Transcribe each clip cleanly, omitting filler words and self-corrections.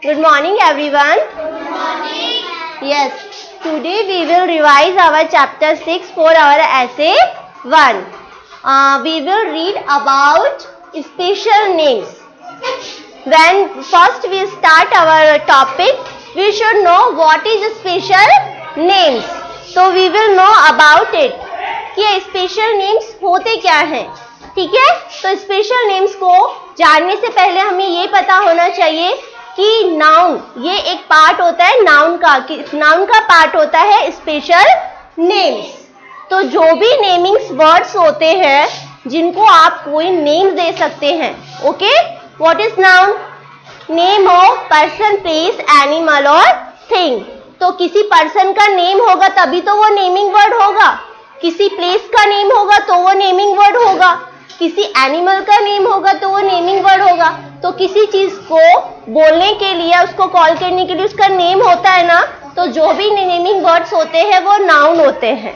Good morning, everyone. Good morning. Yes, today we will revise our chapter 6 for our essay 1. We will read about special names. When first we start our topic, we should know what is special names. So we will know about it. कि special names होते क्या हैं, ठीक है। तो special names को जानने से पहले हमें ये पता होना चाहिए कि नाउन ये एक पार्ट होता है नाउन का पार्ट होता है स्पेशल नेम्स। तो जो भी नेमिंग्स वर्ड्स होते हैं जिनको आप कोई नेम दे सकते हैं, okay. What is noun? Name of person, place, animal और थिंग। तो किसी पर्सन का नेम होगा तभी तो वो नेमिंग वर्ड होगा, किसी प्लेस का नेम होगा तो वो नेमिंग वर्ड होगा, किसी एनिमल का नेम होगा तो वो नेमिंग वर्ड होगा। तो किसी चीज को बोलने के लिए, उसको कॉल करने के लिए उसका नेम होता है ना, तो जो भी नेमिंग वर्ड्स होते हैं वो नाउन होते हैं।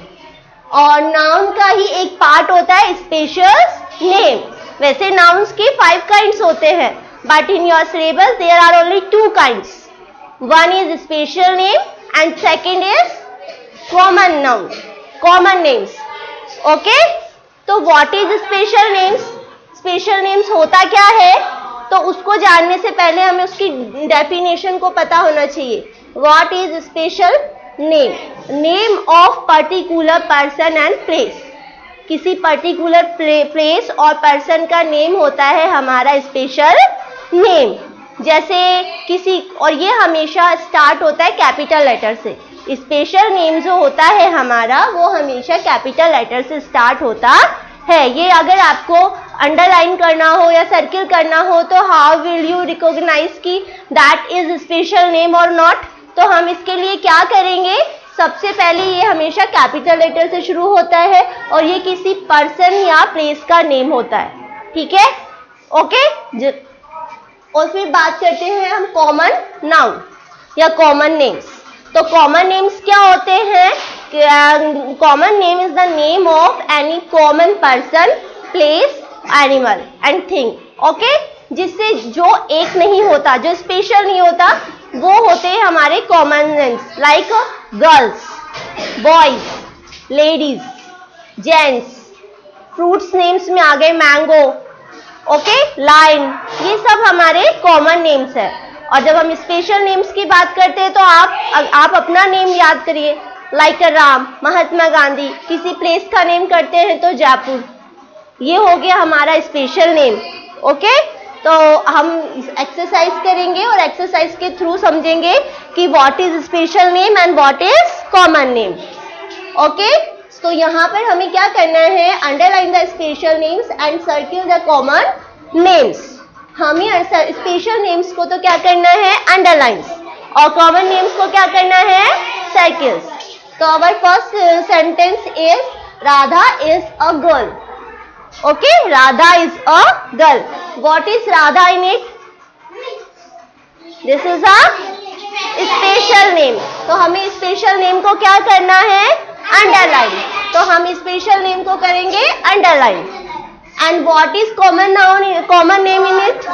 और नाउन का ही एक पार्ट होता है स्पेशल नेम। वैसे नाउन्स के 5 काइंड्स होते हैं, but in your syllabus there are only 2 kinds. One is special name and second is common noun, common names. Okay? तो what is special names? Special names होता क्या है? तो उसको जानने से पहले हमें उसकी डेफिनेशन को पता होना चाहिए। What is special name? Name of particular person and place. किसी पर्टिकुलर प्लेस और पर्सन का नेम होता है हमारा स्पेशल नेम। जैसे किसी, और ये हमेशा स्टार्ट होता है कैपिटल लेटर से। स्पेशल नेम जो होता है हमारा वो हमेशा कैपिटल लेटर से स्टार्ट होता है। ये अगर आपको अंडरलाइन करना हो या सर्किल करना हो तो हाउ विल यू रिकॉग्नाइज की दैट इज स्पेशल नेम और नॉट? तो हम इसके लिए क्या करेंगे? सबसे पहले ये हमेशा कैपिटल लेटर से शुरू होता है और ये किसी पर्सन या प्लेस का नेम होता है, ठीक है, ओके। और फिर बात करते हैं हम कॉमन नाउन या कॉमन नेम्स। तो कॉमन नेम्स क्या होते हैं? Common name is the name of any common person, place, animal and thing, okay. जिससे जो एक नहीं होता, जो स्पेशल नहीं होता, वो होते हैं हमारे common names, like girls, boys, ladies, gents. Fruits names में आ गए मैंगो, ओके, लाइन, ये सब हमारे कॉमन नेम्स है। और जब हम स्पेशल नेम्स की बात करते हैं तो आप अपना नेम याद करिए, लाइक राम, महात्मा गांधी। किसी प्लेस का नेम करते हैं तो जयपुर, ये हो गया हमारा स्पेशल नेम, ओके। तो हम एक्सरसाइज करेंगे और एक्सरसाइज के थ्रू समझेंगे कि what is special name and what is common name, okay. तो यहाँ पर हमें क्या करना है? Underline the special names and circle the common names. हमें स्पेशल नेम्स को तो क्या करना है? अंडरलाइन, और कॉमन नेम्स को क्या करना है? सर्किल्स। तो our first sentence is Radha is a girl, okay. Radha is a girl. What is Radha in it? This is a special name. तो हमें स्पेशल नेम को क्या करना है? अंडरलाइन। तो हम स्पेशल नेम को करेंगे underline. And what is common noun, common name in it?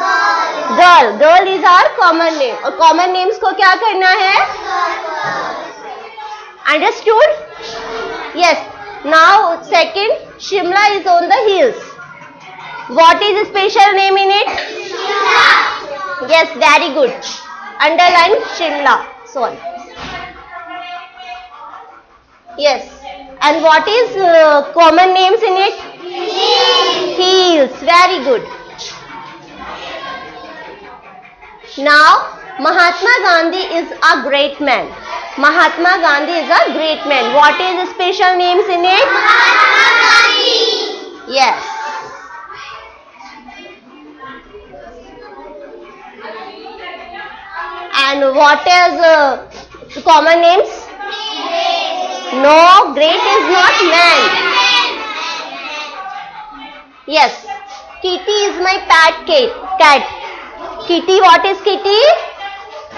Girl. Girl is our common name. और कॉमन नेम्स को क्या करना है? Understood? Yes. Now second, Shimla is on the hills. What is special name in it? Yes, very good. Underline Shimla, sorry. Yes. And what is common names in it? Hills. Very good. Now, Mahatma Gandhi is a great man. Mahatma Gandhi is a great man. What is the special names in it? Mahatma Gandhi. Yes. And what is common names? No, great is not man. Yes, Kitty is my pet cat. Kitty, what is Kitty?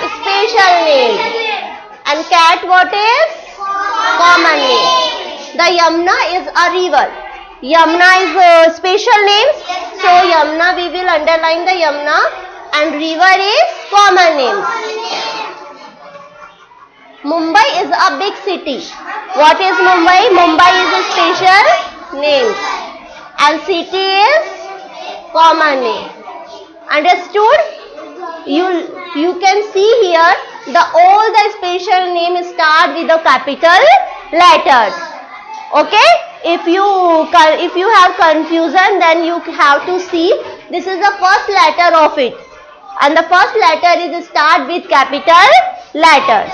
Special name. And cat, what is? Common name. The Yamuna is a river. Yamuna is a special name. So Yamuna, we will underline the Yamuna. and river is common names. Mumbai is a big city. What is Mumbai? Mumbai is a special name and city is common name. Understood? You can see here all the special name start with the capital letters. Okay? If you have confusion, then you have to see this is the first letter of it, and the first letter is start with capital letters.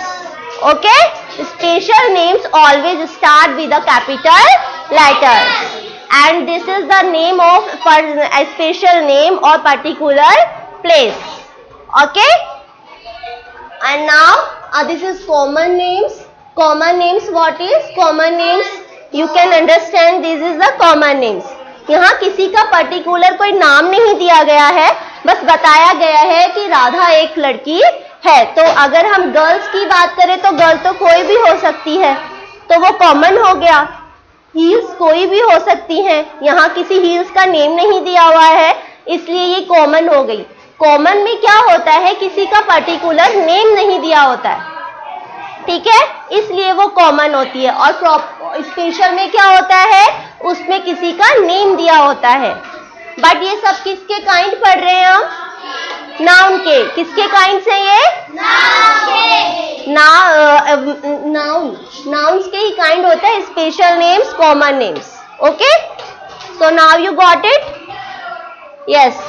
Okay? Special names always start with the capital letters, and this is the name of a special name or particular place. Okay? And now this is common names. Common names, what is common names? You can understand this is the common names. यहाँ किसी का particular कोई नाम नहीं दिया गया है, बस बताया गया है कि राधा एक लड़की है. तो अगर हम गर्ल्स की बात करें तो गर्ल तो कोई भी हो सकती है, तो वो कॉमन हो गया. हील्स कोई भी हो सकती हैं, यहाँ किसी हील्स का नेम नहीं दिया हुआ है, इसलिए ये कॉमन हो गई. कॉमन में क्या होता है, किसी का पर्टिकुलर नेम नहीं दिया होता है, ठीक है, इसलिए वो कॉमन होती है. और स्पेशल में क्या होता है, उसमें किसी का नेम दिया होता है. बट ये सब किसके काइंड पढ़ रहे हैं हम? नाउन के. किसके काइंड से ये? नाउन्स के ही काइंड होता है special names, common names. Okay, so now you got it. Yes.